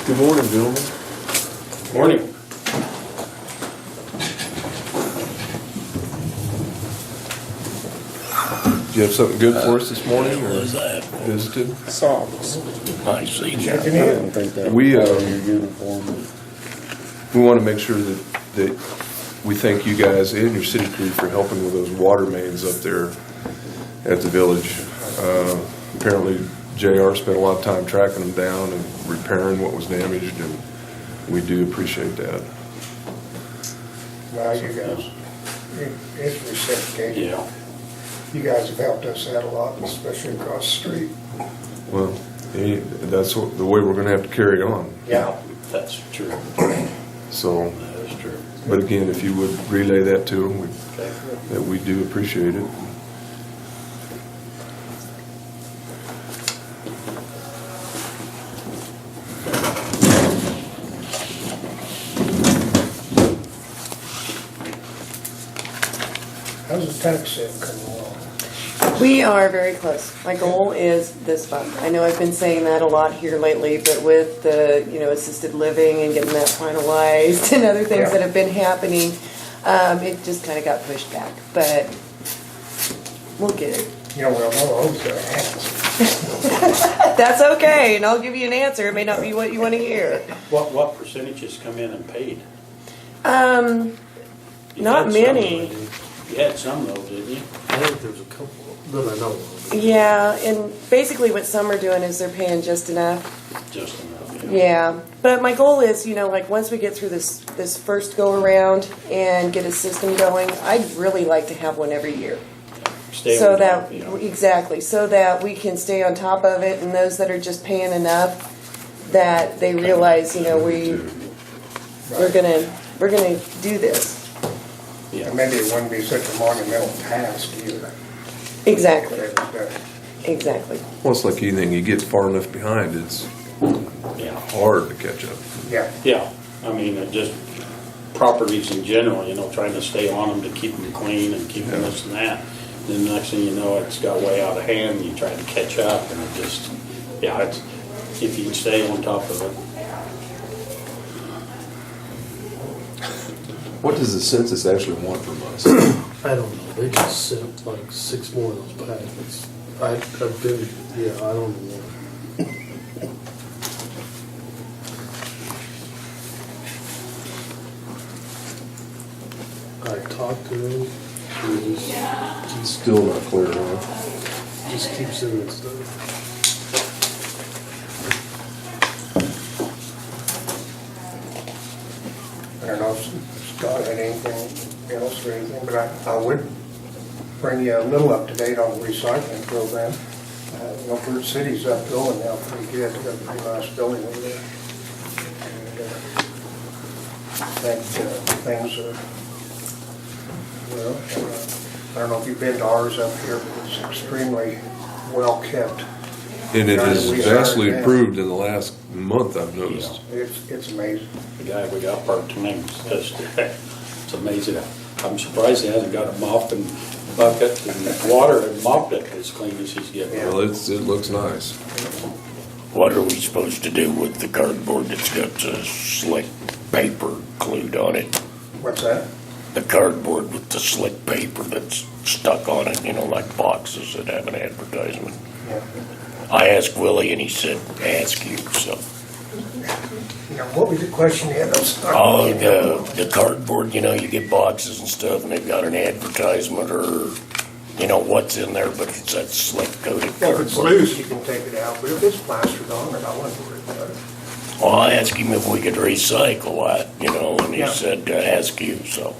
Good morning, gentlemen. Morning. Do you have something good for us this morning, or Was that visited? Socks. nice seeing you? Checking in. We Your uniform. we want to make sure that we thank you guys and your city crew for helping with those water mains up there at the village. Apparently, JR spent a lot of time tracking them down and repairing what was damaged, and we do appreciate that. Well, you guys, it's reciprocated. Yeah. You guys have helped us out a lot, especially across the street. Well, that's the way we're going to have to carry it on. Yeah. That's true. So, That is true. but again, if you would relay that to them, Okay. that we do appreciate it. How's the tax sale coming along? We are very close. My goal is this month. I know I've been saying that a lot here lately, but with the, assisted living and getting that finalized and other things that have been happening, it just kind of got pushed back, but we'll get it. Well, no, I was gonna ask. That's okay, and I'll give you an answer. It may not be what you want to hear. What percentages come in and paid? You Not had some, many. You had some though, didn't you? I think there's a couple that I know of. Yeah, and basically what some are doing is they're paying just enough. Just enough. Yeah, but my goal is, once we get through this first go around and get a system going, I'd really like to have one every year. Stay So on that, top, you know. exactly, so that we can stay on top of it, and those that are just paying enough, that they realize, we're gonna do this. Yeah. And maybe it wouldn't be such a monumental task either. Exactly, If it was done. exactly. Well, it's like anything, you get far enough behind, it's Yeah. hard to catch up. Yeah, Yeah. I mean, just properties in general, trying to stay on them to keep them clean and keep them this and that. Then the next thing you know, it's got way out of hand, and you try to catch up, and it just, it's, if you can stay on top of it. What does the census actually want from us? I don't know, they just sent like 6 more of those packets. I've been, I don't know. I talked to them, and Still not clear, huh? just keep sending stuff. I don't know if Scott had anything else or anything, but I would bring you a little up to date on the recycling program. First City's up going now pretty good. They've got a pretty nice building over there. And I think things are, I don't know if you've been to ours up here, but it's extremely well kept. And it has We vastly started, improved in the last month, I've noticed. It's amazing. The guy we got part-time, it's amazing. I'm surprised he hasn't got a mop and bucket and water and mopped it as clean as he's getting. Yeah. Well, it looks nice. What are we supposed to do with the cardboard that's got the slick paper glued on it? What's that? The cardboard with the slick paper that's stuck on it, like boxes that have an advertisement. Yeah. I asked Willie and he said, ask you, so. What was the question you had? I'm sorry. Oh, the cardboard, you get boxes and stuff and they've got an advertisement or, what's in there, but it's that slick coated Well, if it's cardboard. loose, you can take it out, but if it's plastered on it, I wouldn't worry about it. Well, I asked him if we could recycle that, and he Yeah. said, ask you, so.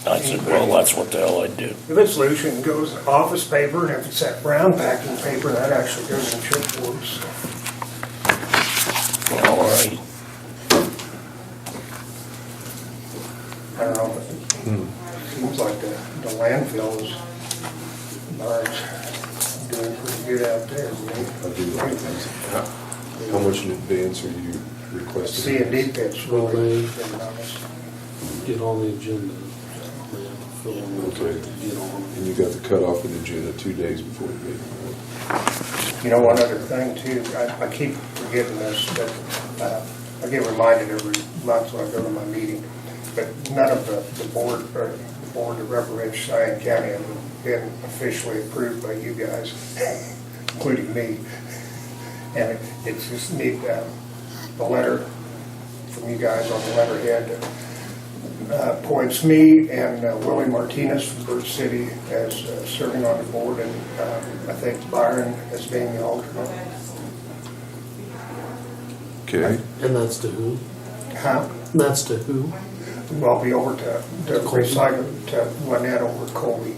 I said, well, that's what the hell I'd do. If it's loose, it goes in office paper, and if it's that brown packing paper, that actually goes in chipboard. All right. I don't know, but it seems like the landfill is large, doing pretty good out there. I do like that. How much in advance are you requesting? C&D pit's really been nice. Get on the agenda. Fill in the Okay. get on. And you got the cutoff in the agenda 2 days before the meeting, right? One other thing too, I keep forgetting this, but I get reminded every month when I go to my meeting, but none of the board, or the board that represents Cheyenne County have been officially approved by you guys, including me. And it's just neat, the letter from you guys on the letterhead that appoints me and Willie Martinez from Birch City as serving on the board, and I think Byron as being the alternate. Okay, And that's to who? Huh? And that's to who? Well, I'll be over to recycle, to Lynette over at Colby.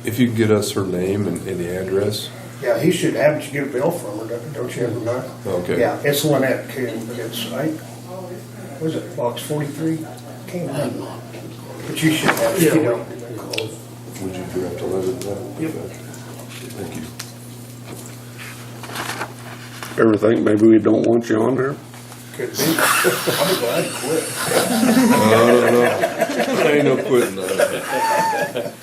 if you could get us her name and the address. Yeah, he should have, you get a bill from her, don't you ever know? Okay. Yeah, it's Lynette Coon, but it's, what is it, box 43? Can't remember. But you should have, Yeah. you know. Would you direct a letter to that? Yep. Thank you. Ever think maybe we don't want you on there? Could be. I'm glad he quit. No, ain't no quitting that.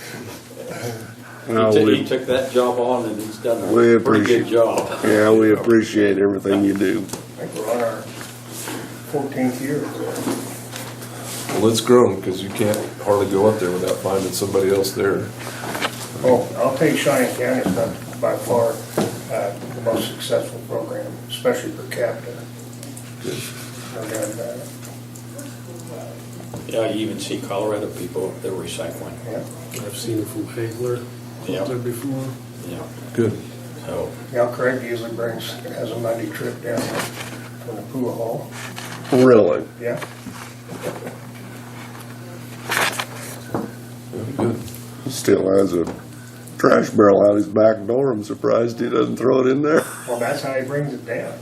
No, He took that job on and he's done a We pretty good appreciate- job. Yeah, we appreciate everything you do. I think we're on our 14th year. Well, it's grown, because you can't hardly go up there without finding somebody else there. Oh, I'll tell you, Cheyenne County is not by far the most successful program, especially per capita. No doubt about it. Yeah, you even see Colorado people, they're recycling. Yeah. I've seen it from Hagler Yeah. out there before. Yeah, Good. so, Yeah, Craig usually has a Monday trip down from the pool hall. Really? Yeah. Very good. He still has a trash barrel out his back door. I'm surprised he doesn't throw it in there. Well, that's how he brings it down.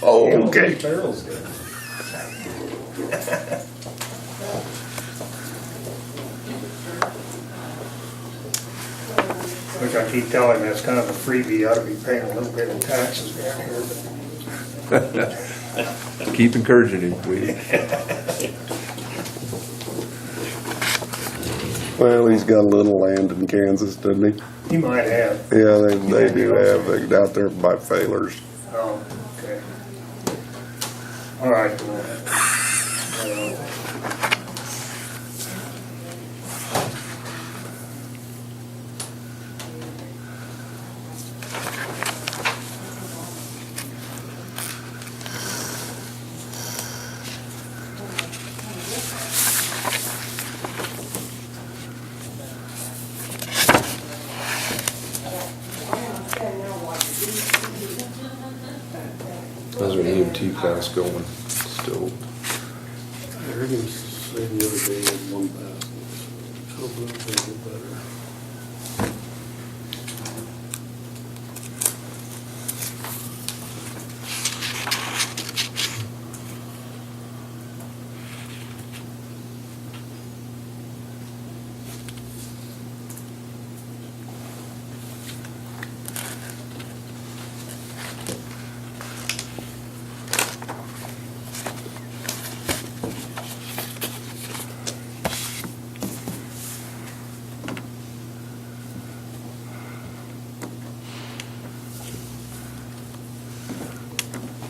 Oh, He okay. has barrels there. Which I keep telling him, that's kind of a freebie, you ought to be paying a little bit in taxes down here, but Keep encouraging him, please. Well, he's got a little land in Kansas, doesn't he? he might have. Yeah, they do have, they out there by Failers. Oh, okay. All right. Well, How's our EMT class going? Still, I heard him say the other day he had one pass. Hopefully it'll get better.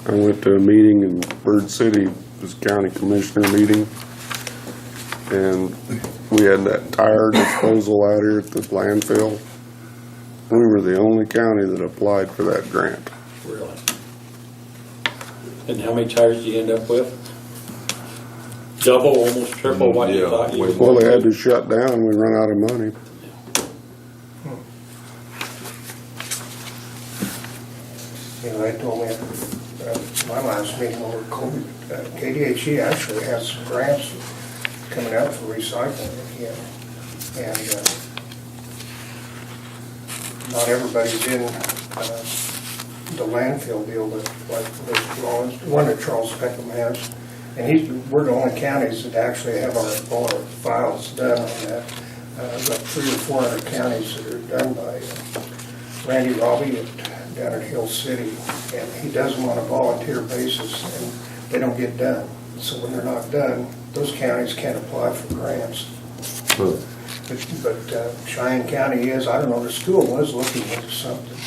I went to a meeting in Bird City, it was a county commissioner meeting. And we had that tire disposal out here at the landfill. We were the only county that applied for that grant. really. And how many tires do you end up with? Double, almost triple what you Yeah, thought you way was Well, they going had to? to shut down, we run out of money. You know, they told me at my last meeting over COVID, KDHE actually has some grants coming out for recycling again. And not everybody's in the landfill deal that, like this one that Charles Peckham has. And we're the only counties that actually have all our files done on that. About 300 or 400 counties that are done by Randy Robbie down at Hill City, and he does them on a volunteer basis, and they don't get done. So when they're not done, those counties can't apply for grants. huh, But Cheyenne County is, I don't know, the school was looking into something.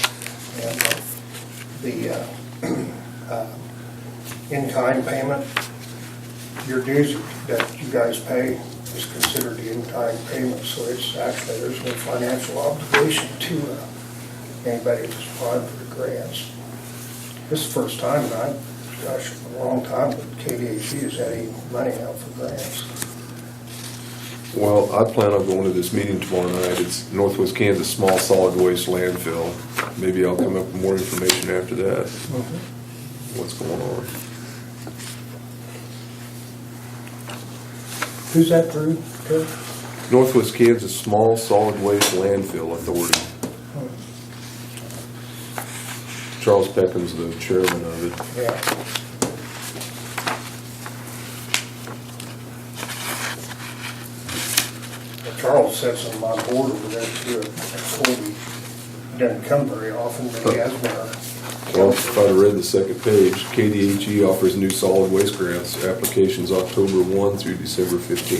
And in-kind payment. Your dues that you guys pay is considered the in-kind payment, so it's actually, there's no financial obligation to anybody that's applying for the grants. This is the first time, and gosh, a long time, that KDHE has had any money out for grants. Well, I plan on going to this meeting tomorrow night. It's Northwest Kansas Small Solid Waste Landfill. Maybe I'll come up with more information after that, what's going on. Who's that through, Kurt? Northwest Kansas Small Solid Waste Landfill Authority. Charles Peckham's the chairman of it. Yeah. Charles sits on my board over there too, at Colby. He doesn't come very often, but he has been Well, if I'd have read the second page, KDHE offers new solid waste grants, applications October 1 through December 15.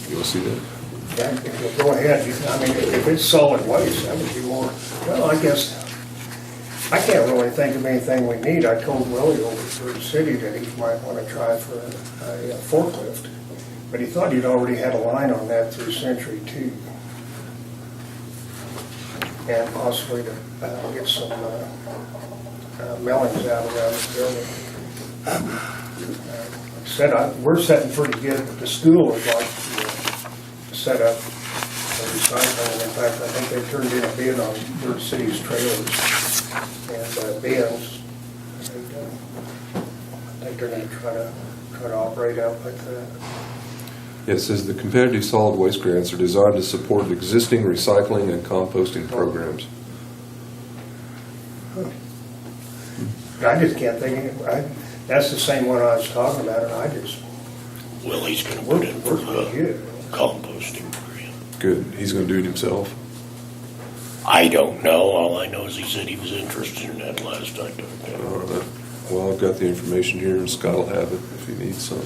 You want to see that? Yeah, if you'll go ahead, I mean, if it's solid waste, that would be more, well, I guess, I can't really think of anything we need. I told Willie over through the city that he might want to try for a forklift, but he thought he'd already had a line on that through Century 2. And possibly to get some millings out around the building. Like I said, we're setting pretty good, but the school would like to set up a recycling. In fact, I think they turned in a bid on Bird City's trailers and bins. I think they're going to try to operate out like that. It says the competitive solid waste grants are designed to support existing recycling and composting programs. I just can't think of it. That's the same one I was talking about, and I just, Willie's gonna put in for we're pretty the good. composting grant. Good. He's going to do it himself. I don't know, all I know is he said he was interested in that last I talked to him. All right. Well, I've got the information here, and Scott will have it if he needs some.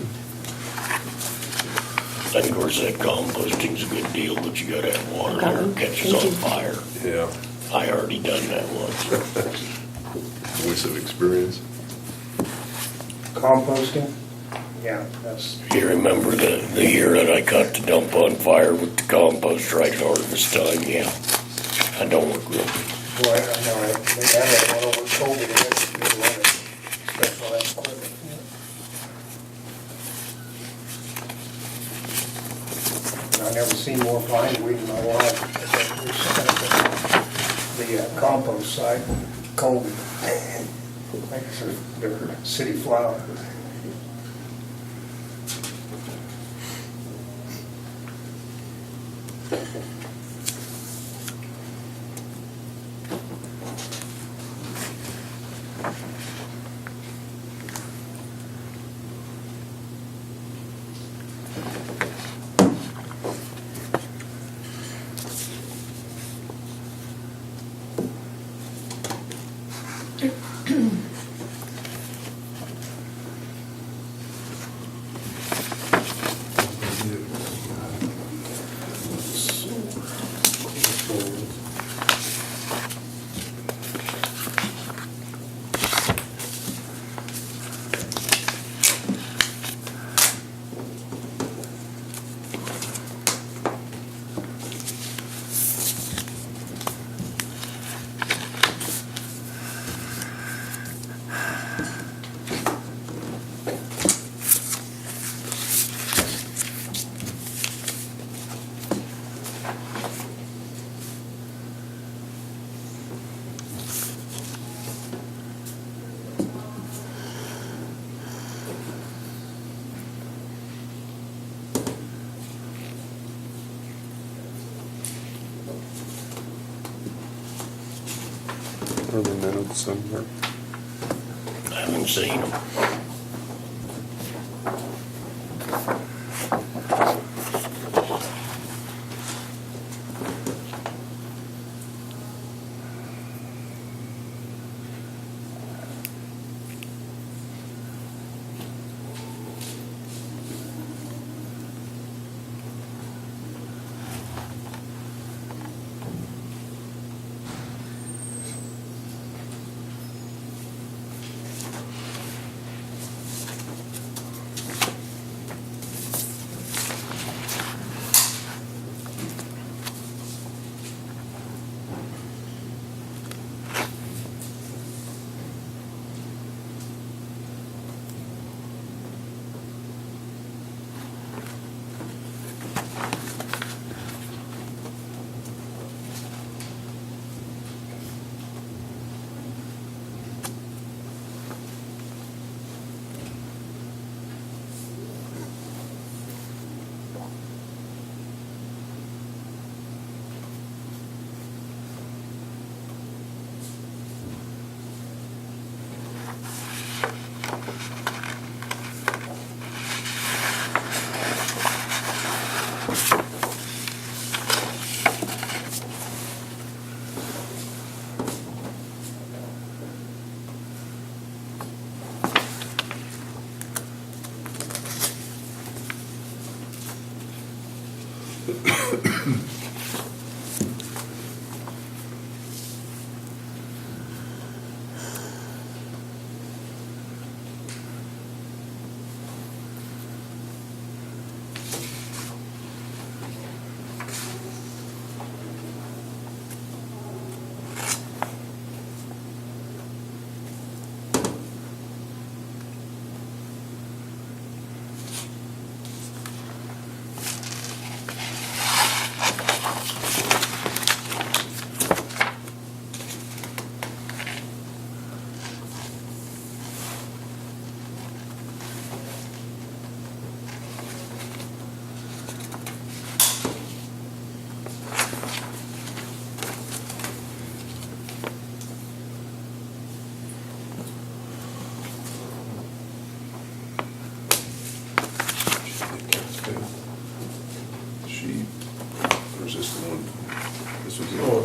And of course, that composting's a good deal, but you gotta have water there, it catches on fire. Yeah. I already done that once. Voice of experience. Composting? Yeah, that's, You remember the year that I caught the dump on fire with the compost right at harvest time? Yeah. I don't work real good. boy, I know, they had that one over Colby, they had to do a lot of specialized equipment. I never seen more bindweed in my life. The compost site, Colby. I think it's their city flower. Are the minutes somewhere? I haven't seen them.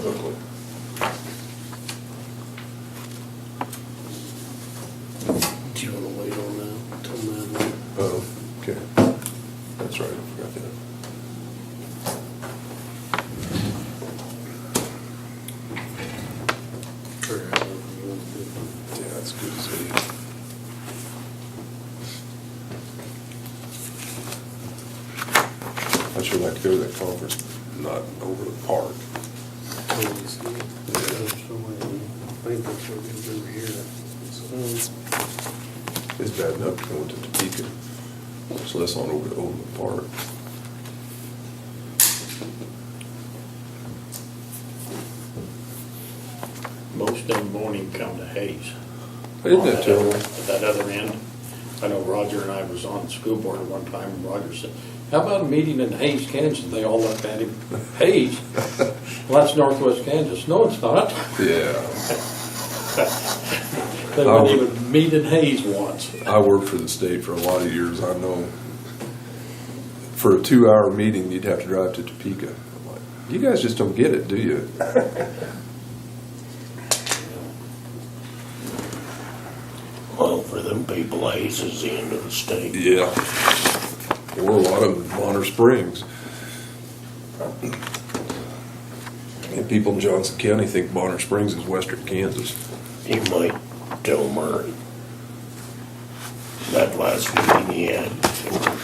publicly. Do you wanna wait on that till then? Oh, okay. That's right, I forgot that. Or however you want to do it. Yeah, that's good as any. I'd sure like to go to that conference, not over the park. Totally see. There's so many, I think that's what we do here. So, It's bad enough going to Topeka, much less on over to Overland Park. Most of them won't even come to Hayes. Isn't that terrible? At that other end. I know Roger and I was on the school board at one time, and Roger said, how about a meeting in Hayes, Kansas? They all looked at him, Hayes? Well, that's northwest Kansas. No, it's not. Yeah. They wouldn't even meet in Hayes once. I worked for the state for a lot of years, I know. For a 2-hour meeting, you'd have to drive to Topeka. I'm like, you guys just don't get it, do you? Well, for them people, Hayes is the end of the state. Yeah. There were a lot of them in Bonner Springs. And people in Johnson County think Bonner Springs is western Kansas. You might tell Murray that last meeting he had,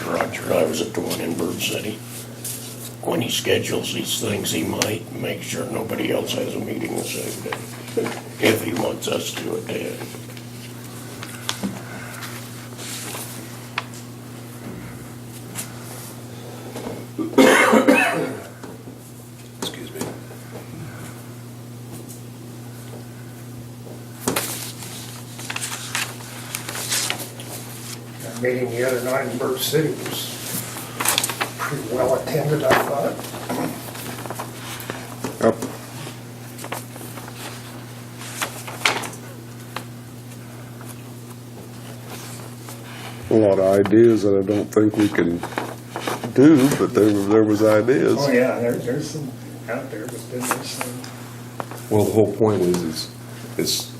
Roger and I was at the one in Bird City. When he schedules these things, he might make sure nobody else has a meeting the same day, if he wants us to attend. Excuse me. That meeting the other night in Bird City was pretty well attended, I thought. Yep. A lot of ideas that I don't think we can do, but there was ideas. Oh, yeah, there's some out there, but then there's some. Well, the whole point is it's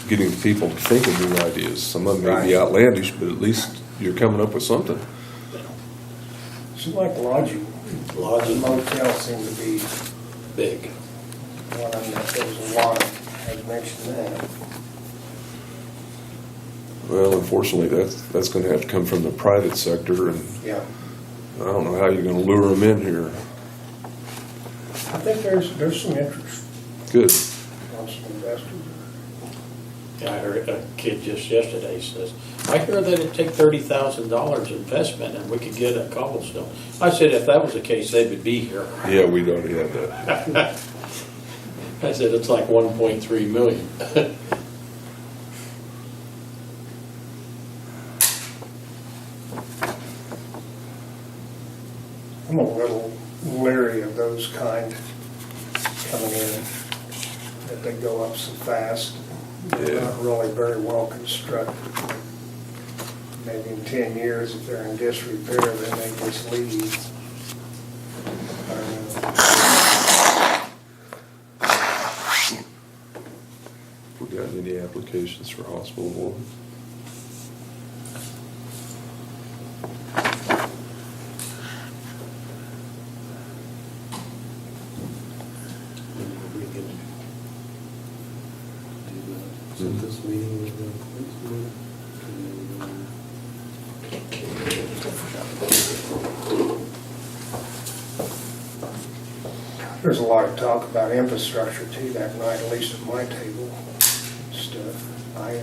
getting people to think of new ideas. Some of them may be Right. outlandish, but at least you're coming up with something. Seems like lodging. Lodging. Motels seem to be Big. one of them that there's a lot of, I've mentioned that. Well, unfortunately, that's gonna have to come from the private sector, and Yeah. I don't know how you're gonna lure them in here. I think there's some interest Good. on some investors. Yeah, I heard a kid just yesterday says, I hear that it'd take $30,000 investment and we could get a cobblestone. I said, if that was the case, they would be here. Yeah, we'd already have that. I said, it's like 1.3 million. I'm a little leery of those kind coming in, that they go up so fast. They're Yeah. not really very well constructed. Maybe in 10 years, if they're in disrepair, then they just leave. I don't know. We got any applications for hospital board? We can do that. Set this meeting with the next one. There's a lot of talk about infrastructure too that night, at least at my table and stuff. I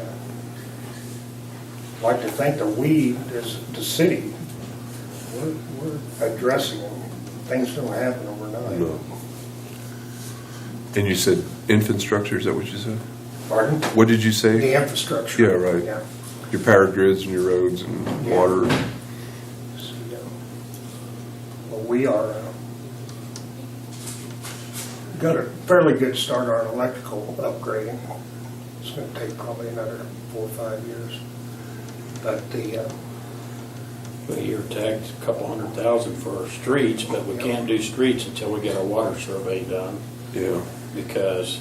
like to think that we, as the city, we're addressing them. Things don't happen overnight. No. And you said infrastructure, is that what you said? Pardon? What did you say? The infrastructure. Yeah, right. Yeah. Your power grids and your roads and Yeah. water. So, well, we are, got a fairly good start on electrical upgrading. It's gonna take probably another 4 or 5 years. But You're tagged a couple $100,000 for our streets, but we can't do streets until we get our water survey done. Yeah. because,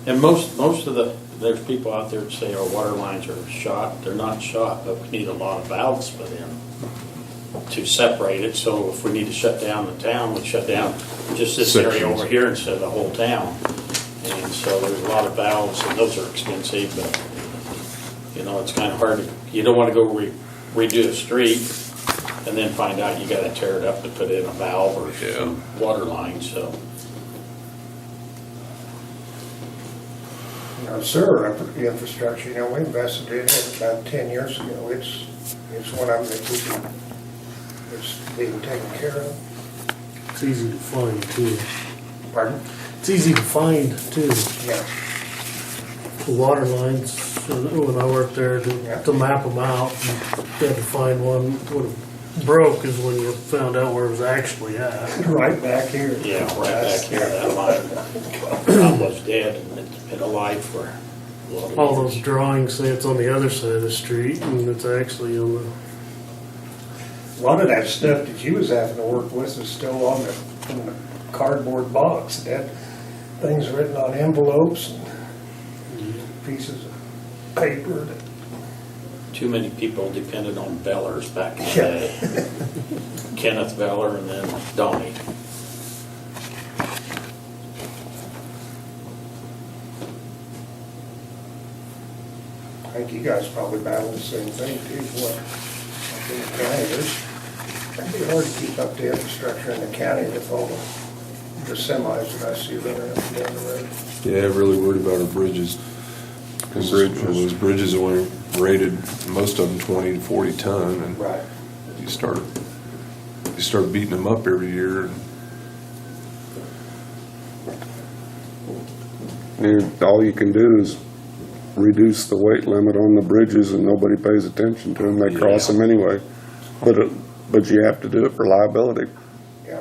and most of there's people out there that say our water lines are shot. They're not shot, but we need a lot of valves put in to separate it. So if we need to shut down the town, we shut down just this area Sections. over here instead of the whole town. And so there's a lot of valves, and those are expensive, but, you know, it's kind of hard to, you don't want to go redo a street and then find out you got to tear it up to put in a valve or some water line, so. You know, sewer infrastructure, you know, we invested in it about 10 years ago. It's one of them that we can, it's being taken care of. It's easy to find too. Pardon? It's easy to find too. Yeah. The water lines, when I worked there, to map them out, you had to find one. What broke is when you found out where it was actually at. Right back here. Yeah, right back here, that line almost dead, and it's been alive for a lot of All those years. drawings say it's on the other side of the street, and it's actually on the. A lot of that stuff that you was having to work with is still on in the cardboard box. It had things written on envelopes and pieces of paper that. Too many people depended on Bellers back in the Yeah. day. Kenneth Beller and then Donnie. I think you guys probably battle the same thing too. What in the county is, it'd be hard to keep up the infrastructure in the county with all the semis that I see running up and down the road. Yeah, really worried about our bridges. Because those bridges only rated, most of them 20 to 40 ton, and Right. you start beating them up every year. All you can do is reduce the weight limit on the bridges and nobody pays attention to them. They cross them anyway. But you have to do it for liability. Yeah.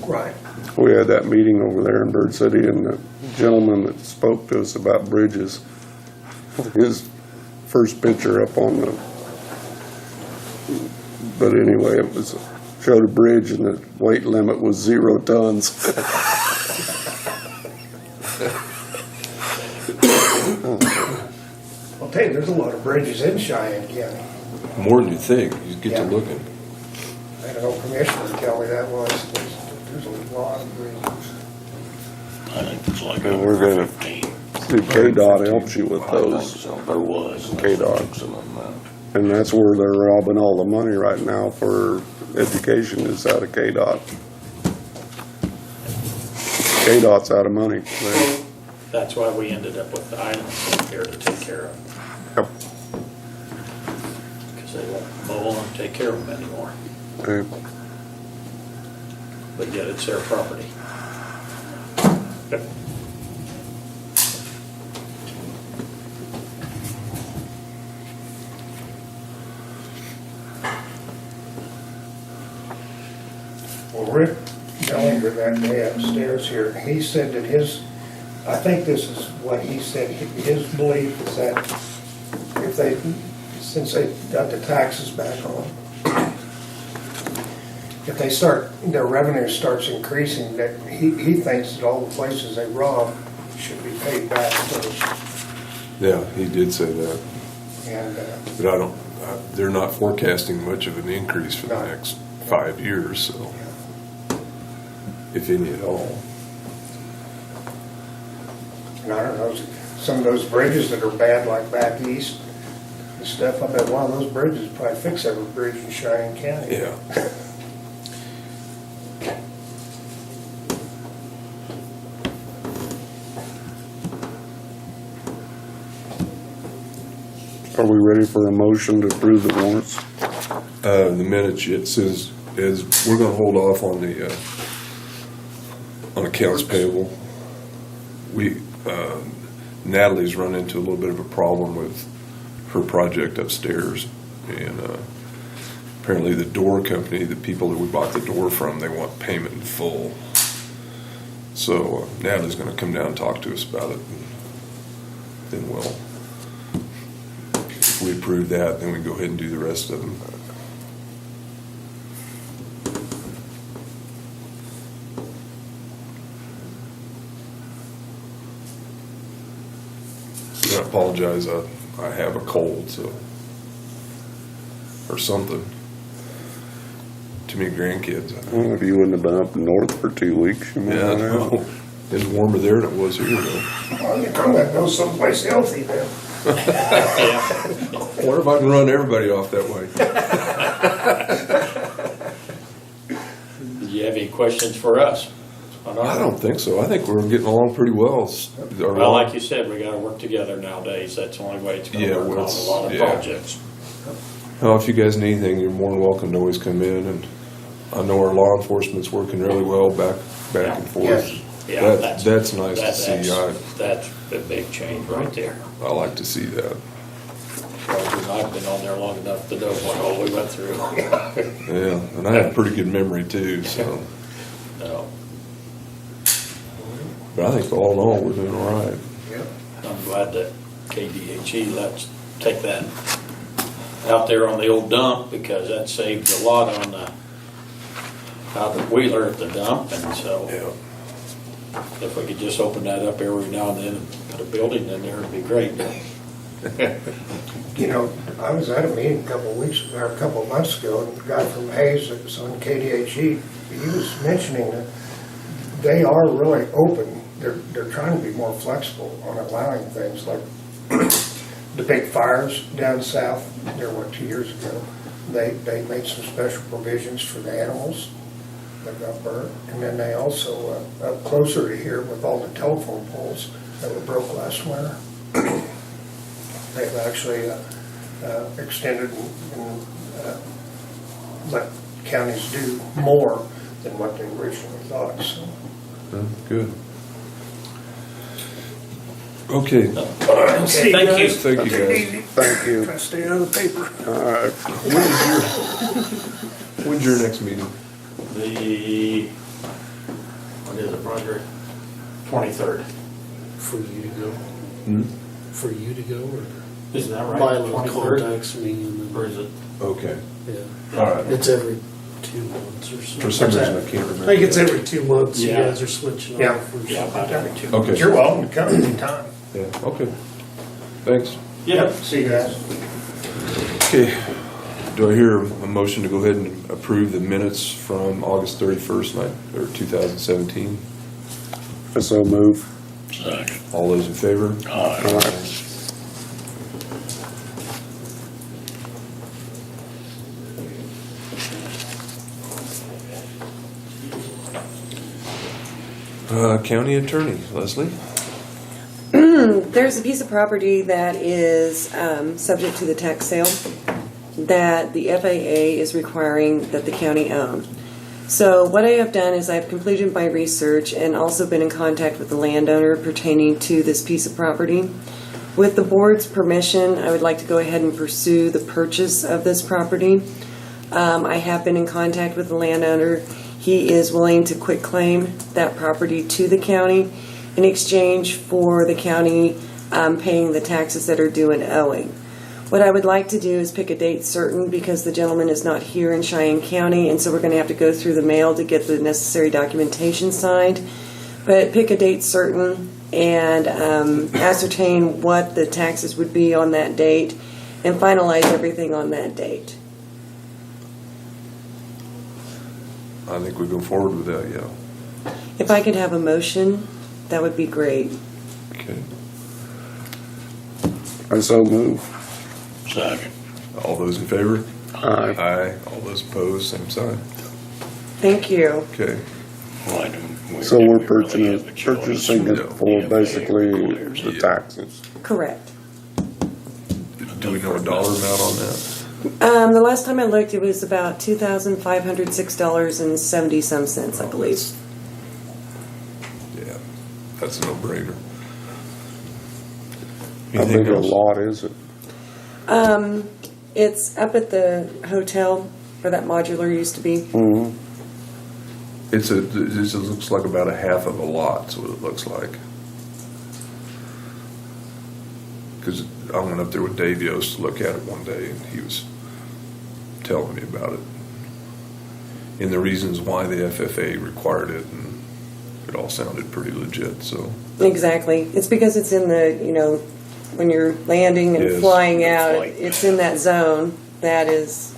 Right. We had that meeting over there in Bird City, and the gentleman that spoke to us about bridges, his first picture up on the, but anyway, it was, showed a bridge and the weight limit was 0 tons. I'll tell you, there's a lot of bridges in Cheyenne County. More than you think, you get to Yeah. looking. I had an old commissioner tell me that was, there's a lot of bridges. I think it's like And we're gonna- 15. See, KDOT helps you with I think those, so. There was. KDOT. And that's where they're robbing all the money right now for education is out of KDOT. KDOT's out of money. That's why we ended up with the islands here to take care of, Yep. because they won't mow and take care of them anymore. Okay. But yet it's their property. Yep. Well, Rick Dellinger that day upstairs here, he said that I think this is what he said, his belief is that if they, since they got the taxes back on, if they their revenue starts increasing, that he thinks that all the places they rob should be paid back first. Yeah, he did say that. And, But they're not forecasting much of an increase for the No. next 5 years, so, if any at all. and I don't know, some of those bridges that are bad, like back east and stuff, I bet one of those bridges probably fix every bridge in Cheyenne County. Yeah. Are we ready for a motion to approve the warrants? The minutes, it says, we're gonna hold off on the, on accounts payable. Natalie's run into a little bit of a problem with her project upstairs, and apparently the door company, the people that we bought the door from, they want payment in full. So Natalie's gonna come down and talk to us about it, and then if we approve that, then we go ahead and do the rest of them. I apologize, I have a cold, so, or something. Too many grandkids. Well, if you wouldn't have been up north for 2 weeks, you might Yeah, not have. no, it's warmer there than it was here, though. Well, you're going to go someplace healthy then. What if I can run everybody off that way? Do you have any questions for us? I don't think so. I think we're getting along pretty well. Well, like you said, we gotta work together nowadays. That's the only way it's Yeah, gonna work well, on a lot of yeah. projects. Well, if you guys need anything, you're more than welcome to always come in, and I know our law enforcement's working really well back and forth. Yes. Yeah, That's nice to see. That's a big change right there. I like to see that. Because I've been on there long enough to know what all we went through. Yeah, and I have a pretty good memory too, so. No, But I think all in all, we're doing all right. I'm glad that KDHE lets take that out there on the old dump, because that saves a lot on the, out of Wheeler at the dump, and so if we could just open that up every now and then and put a building in there, it'd be great. You know, I was at a meeting a couple of months ago, and the guy from Hayes that was on KDHE, he was mentioning that they are really open. They're trying to be more flexible on allowing things like the big fires down south, there were 2 years ago. They made some special provisions for the animals that got burnt. And then they also, up closer to here with all the telephone poles that were broke last winter, they've actually extended and let counties do more than what they originally thought, so. Good. Okay, Thank you. thank you guys. Thank you. Try to stay out of the paper. All right. When's your next meeting? What is it, Roger? 23rd. For you to go, for you to go, or Isn't that right? Milo 23rd? contacts me and Or then, is it? Okay, yeah. all right. It's every 2 months or so. For some reason, I can't I remember. think it's every 2 months you Yeah. guys are switching Yeah. off or Yeah, something. about every 2. Okay. You're welcome to come anytime. Yeah, okay. Thanks. Yep. See you guys. Okay, do I hear a motion to go ahead and approve the minutes from August 31st, 2017? I so move. Second. All those in favor? Aye. County Attorney, Leslie? There's a piece of property that is subject to the tax sale that the FAA is requiring that the county own. So what I have done is I've completed my research and also been in contact with the landowner pertaining to this piece of property. With the board's permission, I would like to go ahead and pursue the purchase of this property. I have been in contact with the landowner. He is willing to quitclaim that property to the county in exchange for the county paying the taxes that are due and owing. What I would like to do is pick a date certain, because the gentleman is not here in Cheyenne County, and so we're going to have to go through the mail to get the necessary documentation signed. But pick a date certain and ascertain what the taxes would be on that date and finalize everything on that date. I think we go forward with that, yeah. If I could have a motion, that would be great. Okay. I so move. Second. All those in favor? Aye. Aye. All those opposed, same sign. Thank you. Okay. Why do we- So do we're we really have a choice? purchasing it for basically the taxes. Correct. Do we know a dollar amount on that? The last time I looked, it was about $2,506.70 some cents, I believe. Yeah, that's a no-brainer. How Anything big a else? lot is it? It's up at the hotel where that modular used to be. Mm-hmm. It looks like about a half of a lot, is what it looks like. Because I went up there with Dave Yost to look at it one day, and he was telling me about it. And the reasons why the FFA required it, and it all sounded pretty legit, so. Exactly. It's because it's in the, when you're landing and Yes. flying out, Flight. it's in that zone that is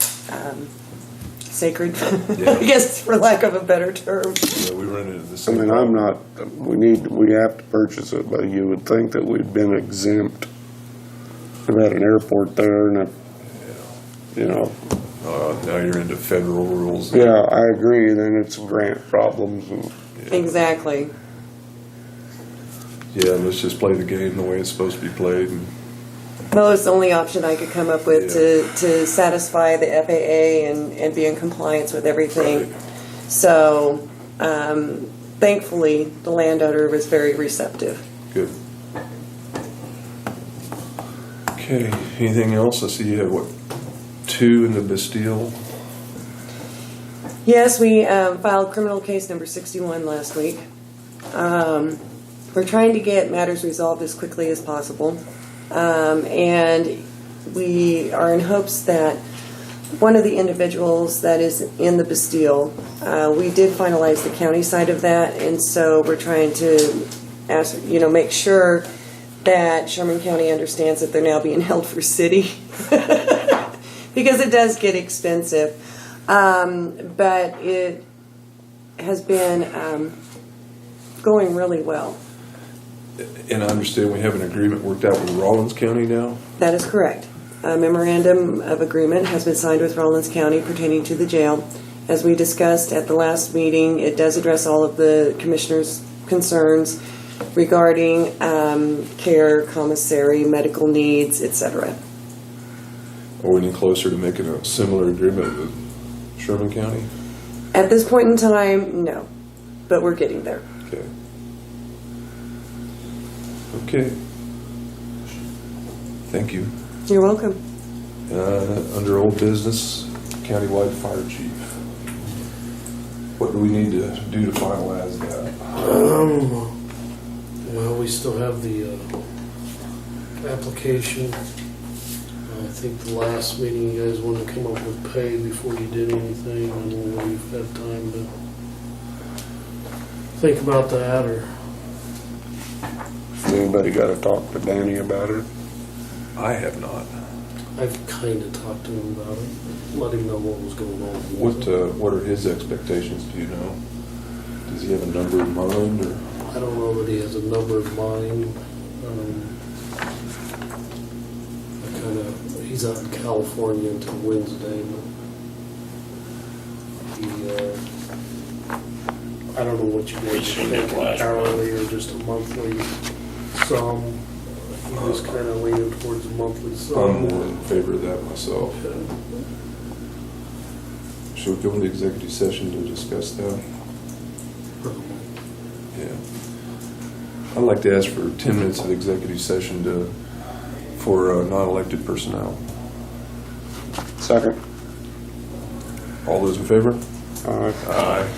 sacred, Yeah. I guess, for lack of a better term. Yeah, we run into the I same. mean, I'm not, we have to purchase it, but you would think that we'd been exempt. We've had an airport there and, Now you're into federal rules. yeah, I agree, then it's grant problems and, Exactly. Yeah, let's just play the game the way it's supposed to be played. And Well, it's the only option I could come up with to satisfy the FAA and be in compliance with everything. So, thankfully, the landowner was very receptive. good. Okay, anything else? I see you have, what, 2 in the Bastille? Yes, we filed criminal case number 61 last week. We're trying to get matters resolved as quickly as possible. And we are in hopes that one of the individuals that is in the Bastille, we did finalize the county side of that, and so we're trying to make sure that Sherman County understands that they're now being held for city. Because it does get expensive. But it has been going really well. And I understand we have an agreement worked out with Rawlins County now? That is correct. A memorandum of agreement has been signed with Rawlins County pertaining to the jail. As we discussed at the last meeting, it does address all of the commissioners' concerns regarding care, commissary, medical needs, etc. Are we any closer to making a similar agreement with Sherman County? At this point in time, no, but we're getting there. Okay. Okay. Thank you. You're welcome. Under old business, countywide fire chief. What do we need to do to finalize that? Well, we still have the application. I think the last meeting you guys wanted to come up with pay before you did anything, and we've had time to think about that, or anybody gotta talk to Danny about it? I have not. I've kind of talked to him about it, let him know what was going on. What are his expectations, do you know? Does he have a number in mind, or? I don't know that he has a number in mind. He's out in California until Wednesday, but I don't know what you We guys seen it think, last hourly or just a monthly sum. He was kind of leaning towards a monthly sum. I'm more in favor of that myself. Should we go into executive session to discuss that? Yeah. I'd like to ask for 10 minutes of executive session for non-elected personnel. Second. All those in favor? All right. Aye.